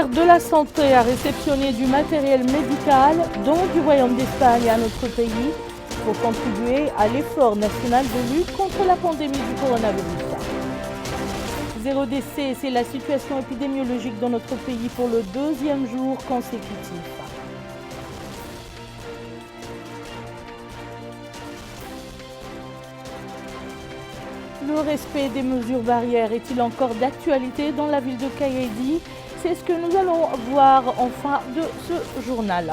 ministère de la Santé a réceptionné du matériel médical, dont du Royaume d'Espagne à notre pays, pour contribuer à l'effort national de lutte contre la pandémie du coronavirus. 0 décès, c'est la situation épidémiologique dans notre pays pour le deuxième jour consécutif. Le respect des mesures barrières est-il encore d'actualité dans la ville de Kaïdi? C'est ce que nous allons voir en fin de ce journal.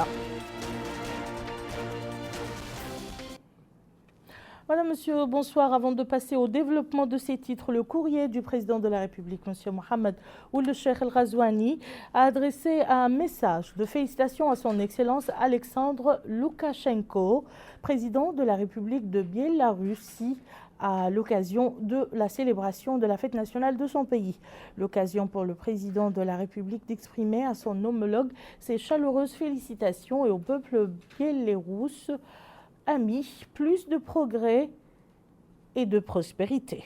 Voilà, monsieur, bonsoir. Avant de passer au développement de ces titres, le courrier du président de la République, monsieur Mohamed Ould Cheikh El Ghazouani, a adressé un message de félicitations à son Excellence Alexandre Loukachenko, président de la République de Biélorussie, à l'occasion de la célébration de la fête nationale de son pays. L'occasion pour le président de la République d'exprimer à son homologue ses chaleureuses félicitations et au peuple biélorusse ami plus de progrès et de prospérité.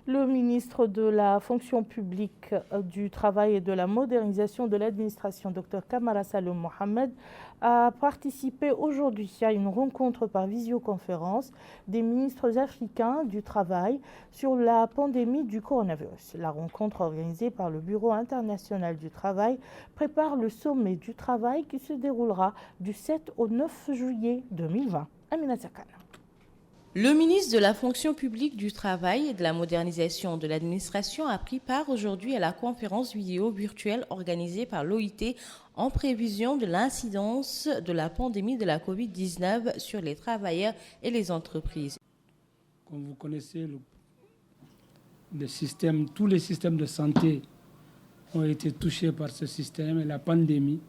Le ministre de la fonction publique, du travail et de la modernisation de l'administration, Dr Kamara Saloum Mohamed, a participé aujourd'hui à une rencontre par visioconférence des ministres africains du travail sur la pandémie du coronavirus. La rencontre organisée par le Bureau international du travail prépare le sommet du travail qui se déroulera du 7 au 9 juillet 2020. Amina Sakana. Le ministre de la fonction publique du travail et de la modernisation de l'administration a pris part aujourd'hui à la conférence vidéo virtuelle organisée par l'OIT en prévision de l'incidence de la pandémie de la Covid-19 sur les travailleurs et les entreprises. Comme vous connaissez, tous les systèmes de santé ont été touchés par ce système et la pandémie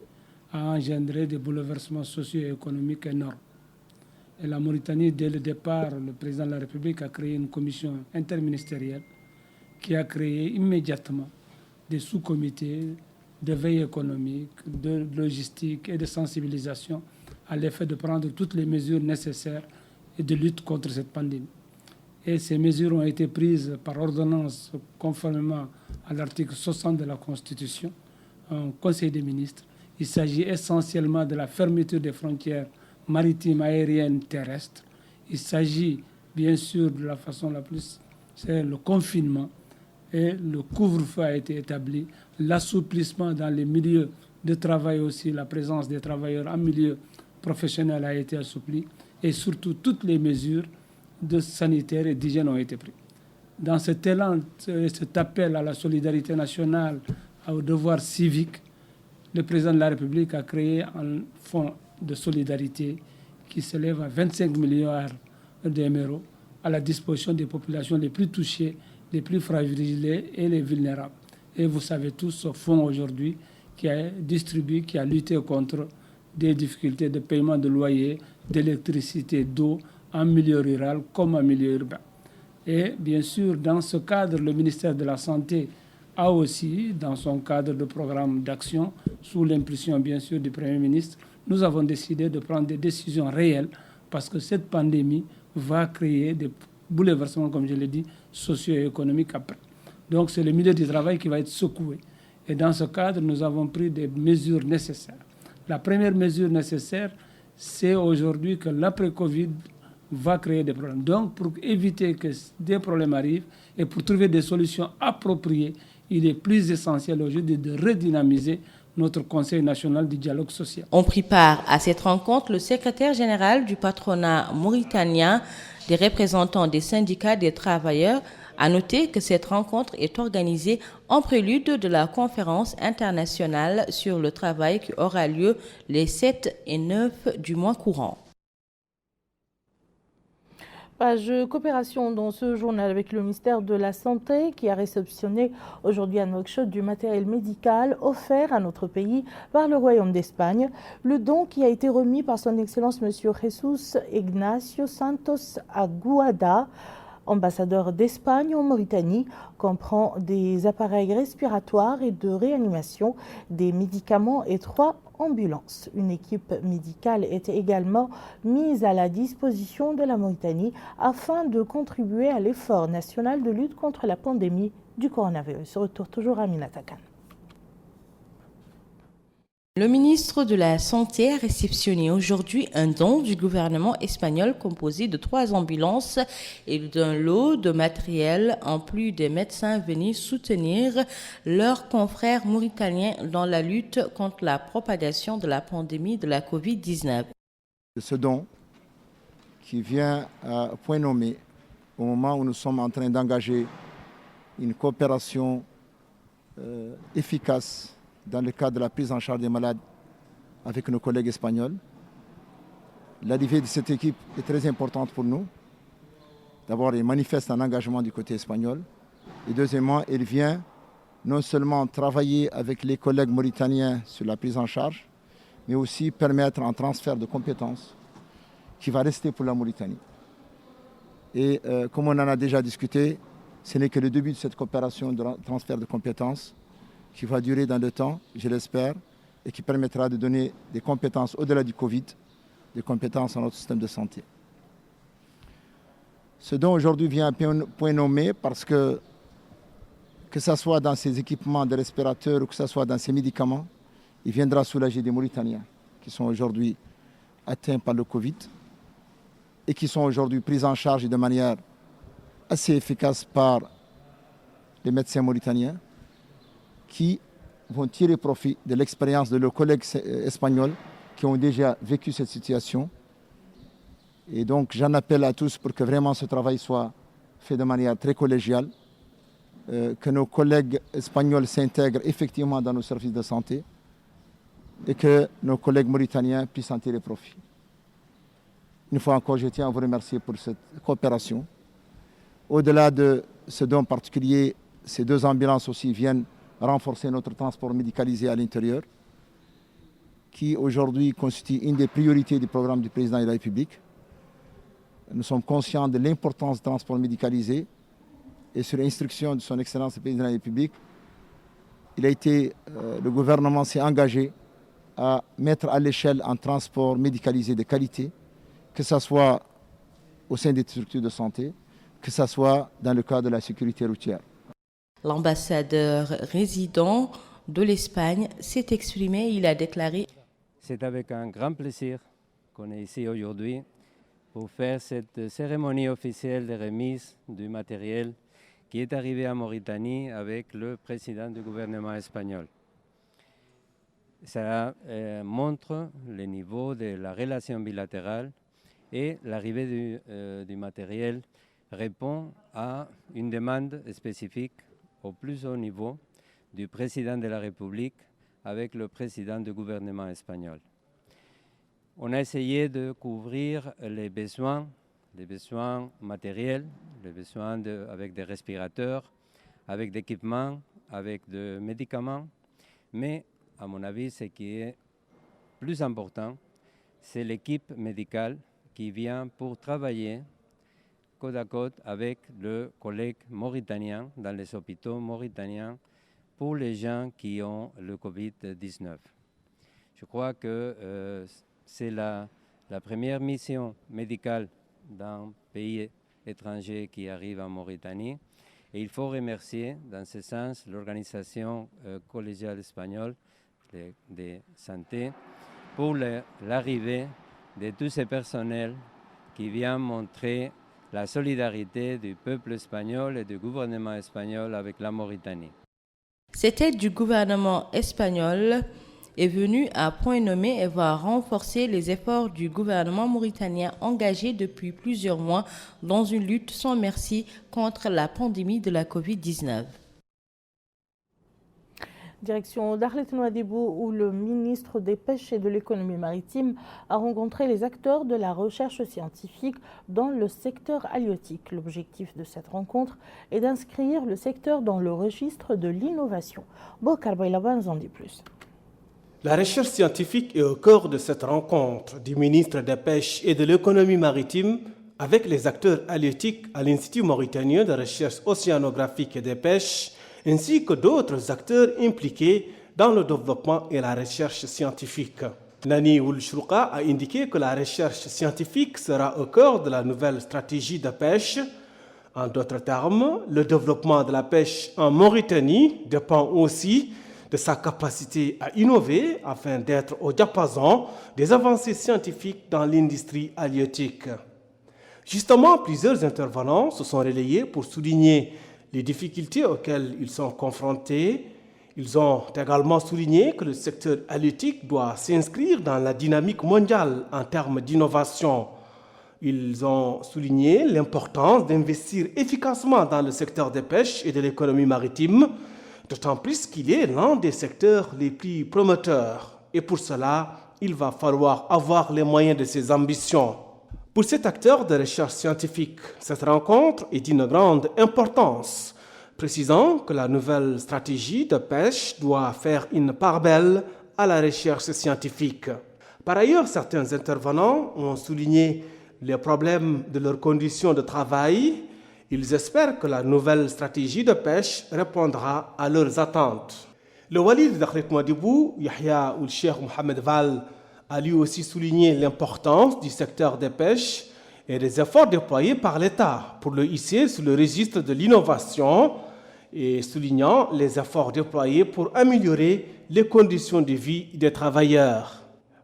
a engendré des bouleversements socio-économiques énormes. Et la Mauritanie, dès le départ, le président de la République a créé une commission interministérielle qui a créé immédiatement des sous-comités de veille économique, de logistique et de sensibilisation à l'effet de prendre toutes les mesures nécessaires et de lutte contre cette pandémie. Et ces mesures ont été prises par ordonnance conformément à l'article 60 de la Constitution, en Conseil des ministres. Il s'agit essentiellement de la fermeture des frontières maritimes, aériennes, terrestres. Il s'agit bien sûr de la façon la plus, c'est le confinement et le couvre-feu a été établi, l'assouplissement dans les milieux de travail aussi, la présence des travailleurs en milieu professionnel a été assouplie et surtout toutes les mesures de sanitaire et d'hygiène ont été prises. Dans cet élan, cet appel à la solidarité nationale, au devoir civique, le président de la République a créé un fonds de solidarité qui s'élève à 25 milliards d'euros à la disposition des populations les plus touchées, les plus fragilisées et les vulnérables. Et vous savez tous ce fonds aujourd'hui qui a distribué, qui a lutté contre des difficultés de paiement de loyer, d'électricité, d'eau en milieu rural comme en milieu urbain. Et bien sûr, dans ce cadre, le ministère de la Santé a aussi, dans son cadre de programme d'action, sous l'impulsion bien sûr du Premier ministre, nous avons décidé de prendre des décisions réelles parce que cette pandémie va créer des bouleversements, comme je l'ai dit, socio-économiques après. Donc c'est le milieu du travail qui va être secoué. Et dans ce cadre, nous avons pris des mesures nécessaires. La première mesure nécessaire, c'est aujourd'hui que l'après-Covid va créer des problèmes. Donc pour éviter que des problèmes arrivent et pour trouver des solutions appropriées, il est plus essentiel aujourd'hui de redynamiser notre Conseil national du dialogue social. On prit part à cette rencontre le secrétaire général du patronat mauritanien, des représentants des syndicats des travailleurs. À noter que cette rencontre est organisée en prélude de la conférence internationale sur le travail qui aura lieu les 7 et 9 du mois courant. Page coopération dans ce journal avec le ministère de la Santé qui a réceptionné aujourd'hui à Nouakchott du matériel médical offert à notre pays par le Royaume d'Espagne. Le don qui a été remis par son Excellence M. Jesus Ignacio Santos Aguada, ambassadeur d'Espagne en Mauritanie, comprend des appareils respiratoires et de réanimation, des médicaments et 3 ambulances. Une équipe médicale est également mise à la disposition de la Mauritanie afin de contribuer à l'effort national de lutte contre la pandémie du coronavirus. Retour toujours à Aminata Kane. Le ministre de la Santé a réceptionné aujourd'hui un don du gouvernement espagnol composé de 3 ambulances et d'un lot de matériel, en plus des médecins venus soutenir leurs confrères mauritaniens dans la lutte contre la propagation de la pandémie de la Covid-19. Ce don qui vient à point nommé au moment où nous sommes en train d'engager une coopération efficace dans le cadre de la prise en charge des malades avec nos collègues espagnols. L'arrivée de cette équipe est très importante pour nous. D'abord, elle manifeste un engagement du côté espagnol. Et deuxièmement, elle vient non seulement travailler avec les collègues mauritaniens sur la prise en charge, mais aussi permettre un transfert de compétences qui va rester pour la Mauritanie. Et comme on en a déjà discuté, ce n'est que le début de cette coopération de transfert de compétences qui va durer dans le temps, je l'espère, et qui permettra de donner des compétences au-delà du Covid, des compétences à notre système de santé. Ce dont aujourd'hui vient à point nommé parce que ce soit dans ces équipements de respirateurs ou que ce soit dans ces médicaments, il viendra soulager des Mauritaniens qui sont aujourd'hui atteints par le Covid et qui sont aujourd'hui pris en charge de manière assez efficace par les médecins mauritaniens qui vont tirer profit de l'expérience de leurs collègues espagnols qui ont déjà vécu cette situation. Et donc j'en appelle à tous pour que vraiment ce travail soit fait de manière très collégiale, que nos collègues espagnols s'intègrent effectivement dans nos services de santé et que nos collègues mauritaniens puissent en tirer profit. Une fois encore, je tiens à vous remercier pour cette coopération. Au-delà de ce don particulier, ces 2 ambulances aussi viennent renforcer notre transport médicalisé à l'intérieur, qui aujourd'hui constitue une des priorités du programme du président de la République. Nous sommes conscients de l'importance du transport médicalisé et sur l'instruction de son Excellence le président de la République, le gouvernement s'est engagé à mettre à l'échelle un transport médicalisé de qualité, que ce soit au sein des structures de santé, que ce soit dans le cadre de la sécurité routière. L'ambassadeur résident de l'Espagne s'est exprimé. Il a déclaré: c'est avec un grand plaisir qu'on est ici aujourd'hui pour faire cette cérémonie officielle de remise du matériel qui est arrivé en Mauritanie avec le président du gouvernement espagnol. Ça montre le niveau de la relation bilatérale et l'arrivée du matériel répond à une demande spécifique au plus haut niveau du président de la République avec le président du gouvernement espagnol. On a essayé de couvrir les besoins matériels, les besoins avec des respirateurs, avec des équipements, avec des médicaments, mais à mon avis, ce qui est plus important, c'est l'équipe médicale qui vient pour travailler côte à côte avec le collègue mauritanien dans les hôpitaux mauritaniens pour les gens qui ont le Covid-19. Je crois que c'est la première mission médicale d'un pays étranger qui arrive en Mauritanie. Et il faut remercier dans ce sens l'organisation collégiale espagnole de santé pour l'arrivée de tous ces personnels qui viennent montrer la solidarité du peuple espagnol et du gouvernement espagnol avec la Mauritanie. Cette aide du gouvernement espagnol est venue à point nommé et va renforcer les efforts du gouvernement mauritanien engagé depuis plusieurs mois dans une lutte sans merci contre la pandémie de la Covid-19. Direction d'Arlet Nouadhibou, où le ministre des Pêches et de l'Économie maritime a rencontré les acteurs de la recherche scientifique dans le secteur halieutique. L'objectif de cette rencontre est d'inscrire le secteur dans le registre de l'innovation. Bokar Baylaban nous en dit plus. La recherche scientifique est au cœur de cette rencontre du ministre des Pêches et de l'Économie maritime avec les acteurs halieutiques à l'Institut mauritanien de recherche océanographique et des pêches, ainsi que d'autres acteurs impliqués dans le développement et la recherche scientifique. Nani Oulchrouka a indiqué que la recherche scientifique sera au cœur de la nouvelle stratégie de pêche En d'autres termes, le développement de la pêche en Mauritanie dépend aussi de sa capacité à innover afin d'être au diapason des avancées scientifiques dans l'industrie halieutique. Justement, plusieurs intervenants se sont relayés pour souligner les difficultés auxquelles ils sont confrontés. Ils ont également souligné que le secteur halieutique doit s'inscrire dans la dynamique mondiale en termes d'innovation. Ils ont souligné l'importance d'investir efficacement dans le secteur des pêches et de l'économie maritime, d'autant plus qu'il est l'un des secteurs les plus promoteurs. Et pour cela, il va falloir avoir les moyens de ses ambitions. Pour cet acteur de recherche scientifique, cette rencontre est d'une grande importance, précisant que la nouvelle stratégie de pêche doit faire une part belle à la recherche scientifique. Par ailleurs, certains intervenants ont souligné les problèmes de leurs conditions de travail. Ils espèrent que la nouvelle stratégie de pêche répondra à leurs attentes. Le wali de Dakhlet Mouadibou, Yahya ou le Cheikh Mohamed Val, a lui aussi souligné l'importance du secteur des pêches et des efforts déployés par l'État pour le hisser sur le registre de l'innovation et soulignant les efforts déployés pour améliorer les conditions de vie des travailleurs.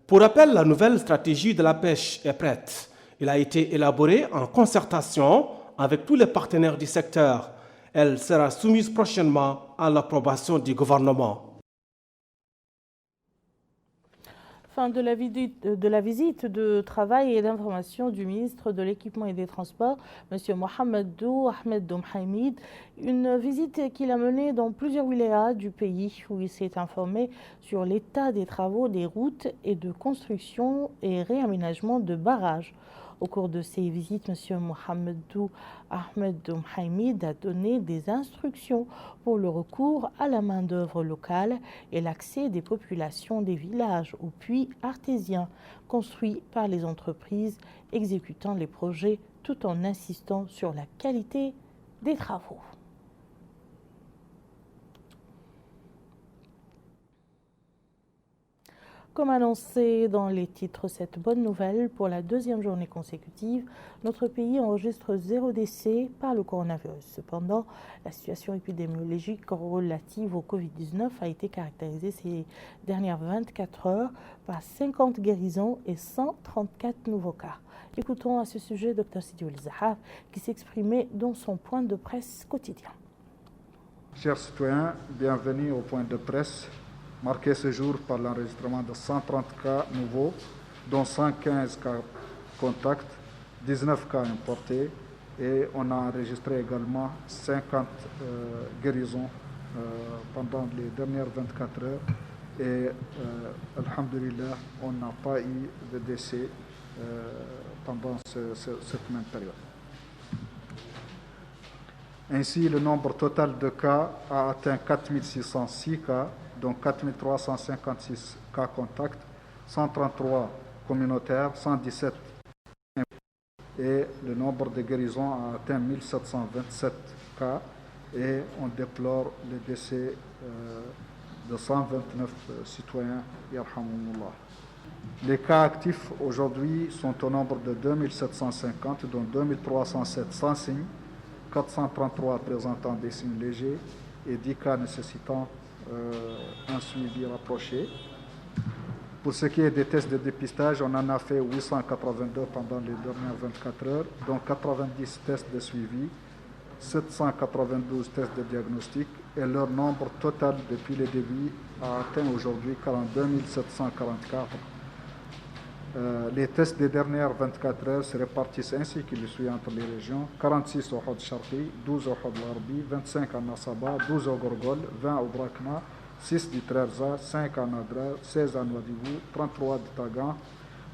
Pour rappel, la nouvelle stratégie de la pêche est prête. Elle a été élaborée en concertation avec tous les partenaires du secteur. Elle sera soumise prochainement à l'approbation du gouvernement. Fin de la visite de travail et d'information du ministre de l'Équipement et des Transports, M. Mohamedou Ahmed Domhaimid. Une visite qu'il a menée dans plusieurs wilayas du pays où il s'est informé sur l'état des travaux des routes et de construction et réaménagement de barrages. Au cours de ces visites, M. Mohamedou Ahmed Domhaimid a donné des instructions pour le recours à la main-d'œuvre locale et l'accès des populations des villages aux puits artésiens construits par les entreprises exécutant les projets tout en insistant sur la qualité des travaux. Comme annoncé dans les titres, cette bonne nouvelle, pour la deuxième journée consécutive, notre pays enregistre 0 décès par le coronavirus. Cependant, la situation épidémiologique relative au Covid-19 a été caractérisée ces dernières 24 heures par 50 guérisons et 134 nouveaux cas. Écoutons à ce sujet Dr Sidi Zahaf qui s'exprimait dans son point de presse quotidien. Chers citoyens, bienvenue au point de presse marqué ce jour par l'enregistrement de 130 cas nouveaux, dont 115 cas contacts, 19 cas importés, et on a enregistré également 50 guérisons pendant les dernières 24 heures. Et alhamdulillah, on n'a pas eu de décès pendant cette même période. Ainsi, le nombre total de cas a atteint 4606 cas, dont 4356 cas contacts, 133 communautaires, 117 et le nombre de guérisons a atteint 1727 cas et on déplore le décès de 129 citoyens. Yarhamumullah. Les cas actifs aujourd'hui sont au nombre de 2750, dont 2307 sans signe, 433 présentant des signes légers et 10 cas nécessitant un suivi rapproché. Pour ce qui est des tests de dépistage, on en a fait 882 pendant les dernières 24 heures, dont 90 tests de suivi, 792 tests de diagnostic et leur nombre total depuis le début a atteint aujourd'hui 42 744. Les tests des dernières 24 heures se répartissent ainsi qu'il suit entre les régions: 46 au Hod Sharqi, 12 au Hod Larbi, 25 à Nasaba, 12 au Gorgol, 20 au Brakna, 6 du Trerza, 5 à Nadra, 16 à Nouadhibou, 33 de Tagan,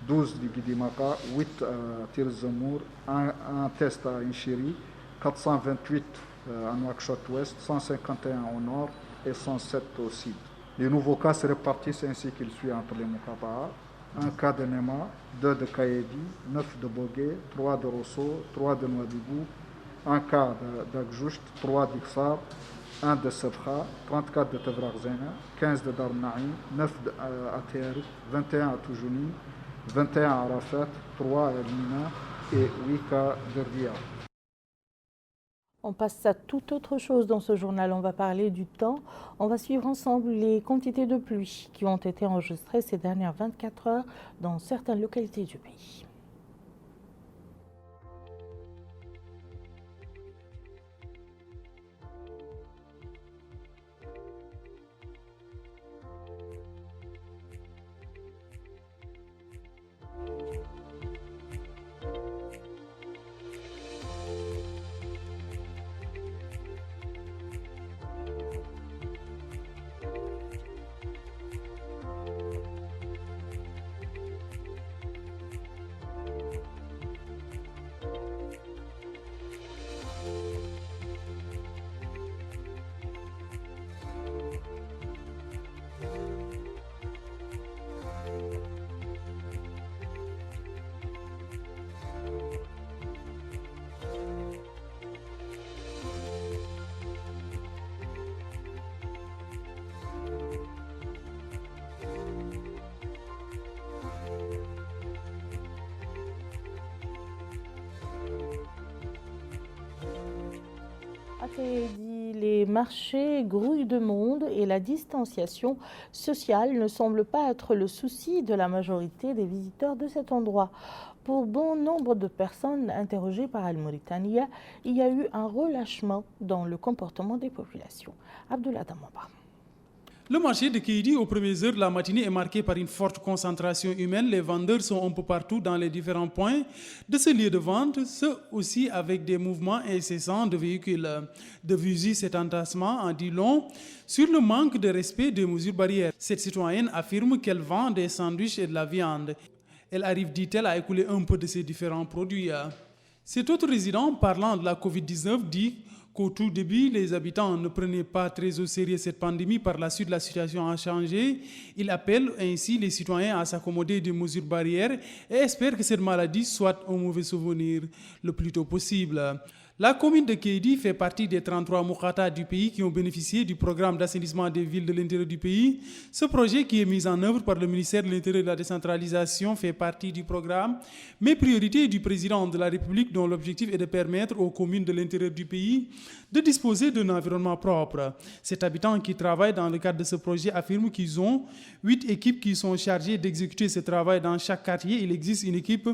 12 du Guidimaka, 8 à Tirzamour, un test à Inchiri, 428 à Nouakchott-Ouest, 151 au nord et 107 au sud. Les nouveaux cas se répartissent ainsi qu'il suit entre les Moukaba'a: 1 cas de Nema, 2 de Kaedi, 9 de Bogué, 3 de Rosso, 3 de Nouadhibou, 1 cas d'Agjoust, 3 d'Iksar, 1 de Sebkha, 34 de Tevraghzena, 15 de Darnaïm, 9 à Théarif, 21 à Toujouni, 21 à Arafat, 3 à Elmina et 8 cas de Riyad. On passe à toute autre chose dans ce journal. On va parler du temps. On va suivre ensemble les quantités de pluie qui ont été enregistrées ces dernières 24 heures dans certaines localités du pays. Les marchés grouillent de monde et la distanciation sociale ne semble pas être le souci de la majorité des visiteurs de cet endroit. Pour bon nombre de personnes interrogées par Al Mauritania, il y a eu un relâchement dans le comportement des populations. Abdullah Damaba. Le marché de Kéidi aux premières heures de la matinée est marqué par une forte concentration humaine. Les vendeurs sont un peu partout dans les différents points de ce lieu de vente, ce aussi avec des mouvements incessants de véhicules. De visu, cet entassement en dit long sur le manque de respect des mesures barrières. Cette citoyenne affirme qu'elle vend des sandwichs et de la viande. Elle arrive, dit-elle, à écouler un peu de ces différents produits. Cet autre résident, parlant de la Covid-19, dit qu'au tout début, les habitants ne prenaient pas très au sérieux cette pandémie. Par la suite, la situation a changé. Il appelle ainsi les citoyens à s'accommoder des mesures barrières et espère que cette maladie soit un mauvais souvenir le plus tôt possible. La commune de Kéidi fait partie des 33 Moukata du pays qui ont bénéficié du programme d'assainissement des villes de l'intérieur du pays. Ce projet, qui est mis en œuvre par le ministère de l'Intérieur et de la décentralisation, fait partie du programme, mais priorité du président de la République, dont l'objectif est de permettre aux communes de l'intérieur du pays de disposer d'un environnement propre. Cet habitant qui travaille dans le cadre de ce projet affirme qu'ils ont 8 équipes qui sont chargées d'exécuter ce travail dans chaque quartier. Il existe une équipe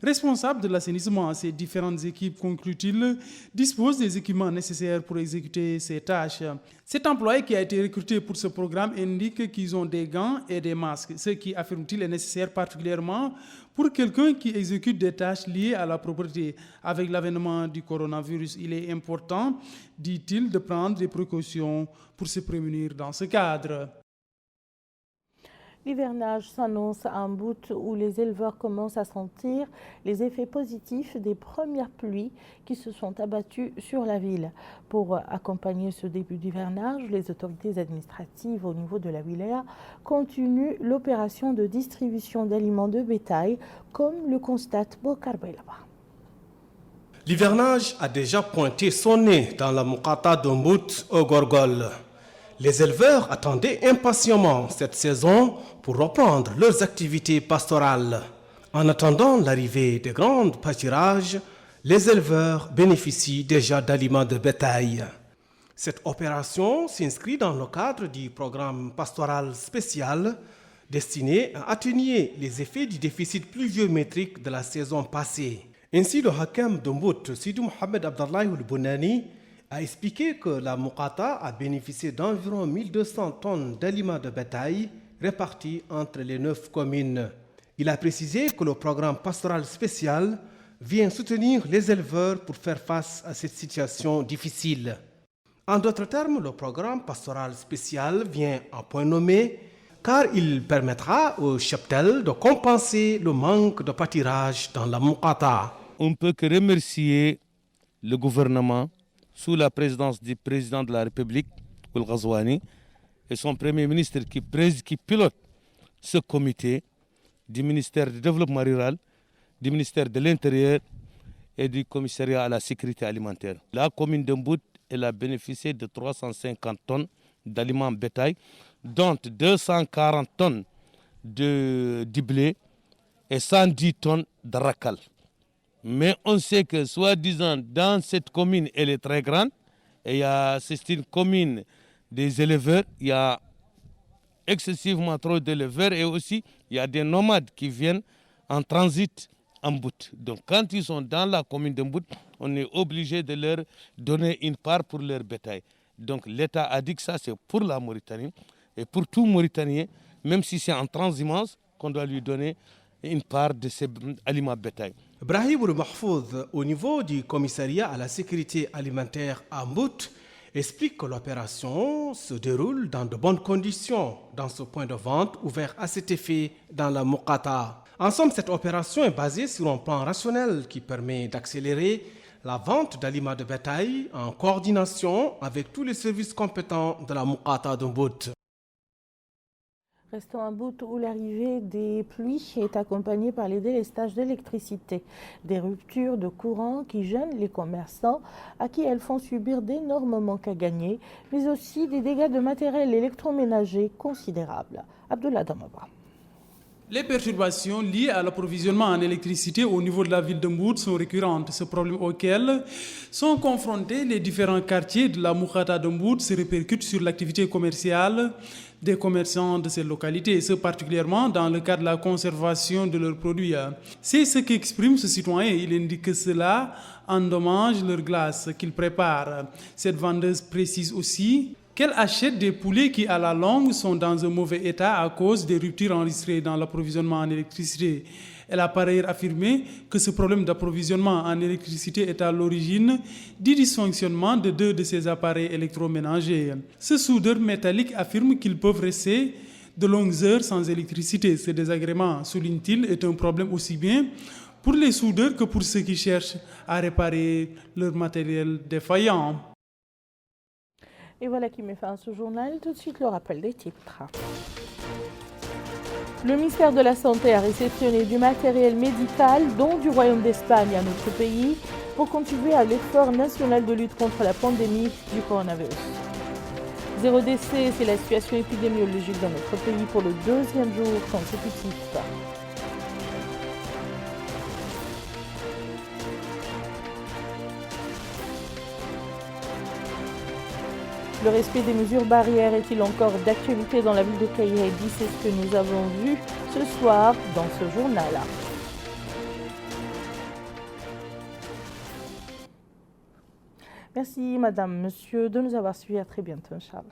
responsable de l'assainissement. Ces différentes équipes, conclut-il, disposent des équipements nécessaires pour exécuter ces tâches. Cet employé qui a été recruté pour ce programme indique qu'ils ont des gants et des masques, ce qui, affirme-t-il, est nécessaire particulièrement pour quelqu'un qui exécute des tâches liées à la propreté. Avec l'avènement du coronavirus, il est important, dit-il, de prendre des précautions pour se prémunir dans ce cadre. L'hivernage s'annonce à un bout où les éleveurs commencent à sentir les effets positifs des premières pluies qui se sont abattues sur la ville. Pour accompagner ce début d'hivernage, les autorités administratives au niveau de la wilaya continuent l'opération de distribution d'aliments de bétail, comme le constate Bokar Bailaba. L'hivernage a déjà pointé son nez dans la Moukata d'Ombout au Gorgol. Les éleveurs attendaient impatiemment cette saison pour reprendre leurs activités pastorales. En attendant l'arrivée des grands pâturages, les éleveurs bénéficient déjà d'aliments de bétail. Cette opération s'inscrit dans le cadre du programme pastoral spécial destiné à atténuer les effets du déficit pluviométrique de la saison passée. Ainsi, le Hakam d'Ombout, Sidi Mohamed Abdallahi Bounani, a expliqué que la Moukata a bénéficié d'environ 1200 tonnes d'aliments de bétail répartis entre les 9 communes. Il a précisé que le programme pastoral spécial vient soutenir les éleveurs pour faire face à cette situation difficile. En d'autres termes, le programme pastoral spécial vient en point nommé car il permettra aux cheptels de compenser le manque de pâturage dans la Moukata. On ne peut que remercier le gouvernement sous la présidence du président de la République, Ould Ghazouani, et son premier ministre qui pilote ce comité du ministère du Développement rural, du ministère de l'Intérieur et du commissariat à la sécurité alimentaire. La commune d'Ombout, elle a bénéficié de 350 tonnes d'aliments bétail, dont 240 tonnes de blé et 110 tonnes de racal. Mais on sait que, soi-disant, dans cette commune, elle est très grande. Et c'est une commune des éleveurs. Il y a excessivement trop d'éleveurs. Et aussi, il y a des nomades qui viennent en transit en Bout. Donc, quand ils sont dans la commune de Bout, on est obligé de leur donner une part pour leur bétail. Donc, l'État a dit que ça, c'est pour la Mauritanie. Et pour tout Mauritanien, même si c'est en transhumance, qu'on doit lui donner une part de ces aliments bétail. Brahim Mahfouz, au niveau du commissariat à la sécurité alimentaire à Mbout, explique que l'opération se déroule dans de bonnes conditions dans ce point de vente ouvert à cet effet dans la Mokata. En somme, cette opération est basée sur un plan rationnel qui permet d'accélérer la vente d'aliments de bétail en coordination avec tous les services compétents de la Mokata de Mbout. Restons à Bout où l'arrivée des pluies est accompagnée par les délestages d'électricité, des ruptures de courant qui gênent les commerçants à qui elles font subir d'énormes manques à gagner, mais aussi des dégâts de matériel électroménager considérables. Abdullah Damaba. Les perturbations liées à l'approvisionnement en électricité au niveau de la ville de Mbout sont récurrentes. Ce problème auquel sont confrontés les différents quartiers de la Mokata de Mbout se répercute sur l'activité commerciale des commerçants de ces localités, et ce particulièrement dans le cadre de la conservation de leurs produits. C'est ce qu'exprime ce citoyen. Il indique que cela endommage leur glace qu'ils préparent. Cette vendeuse précise aussi qu'elle achète des poulets qui, à la longue, sont dans un mauvais état à cause des ruptures enregistrées dans l'approvisionnement en électricité. Elle a par ailleurs affirmé que ce problème d'approvisionnement en électricité est à l'origine du dysfonctionnement de 2 de ces appareils électroménagers. Ce soudeur métallique affirme qu'ils peuvent rester de longues heures sans électricité. Ce désagrément, souligne-t-il, est un problème aussi bien pour les soudeurs que pour ceux qui cherchent à réparer leur matériel défaillant. Et voilà qui met fin à ce journal. Tout de suite, le rappel des titres. Le ministère de la Santé a réceptionné du matériel médical, dont du Royaume d'Espagne à notre pays, pour contribuer à l'effort national de lutte contre la pandémie du coronavirus. 0 décès, c'est la situation épidémiologique dans notre pays pour le 2e jour consécutif. Le respect des mesures barrières est-il encore d'actualité dans la ville de Kairedi? C'est ce que nous avons vu ce soir dans ce journal. Merci madame, monsieur de nous avoir suivis. À très bientôt, Inch'Allah.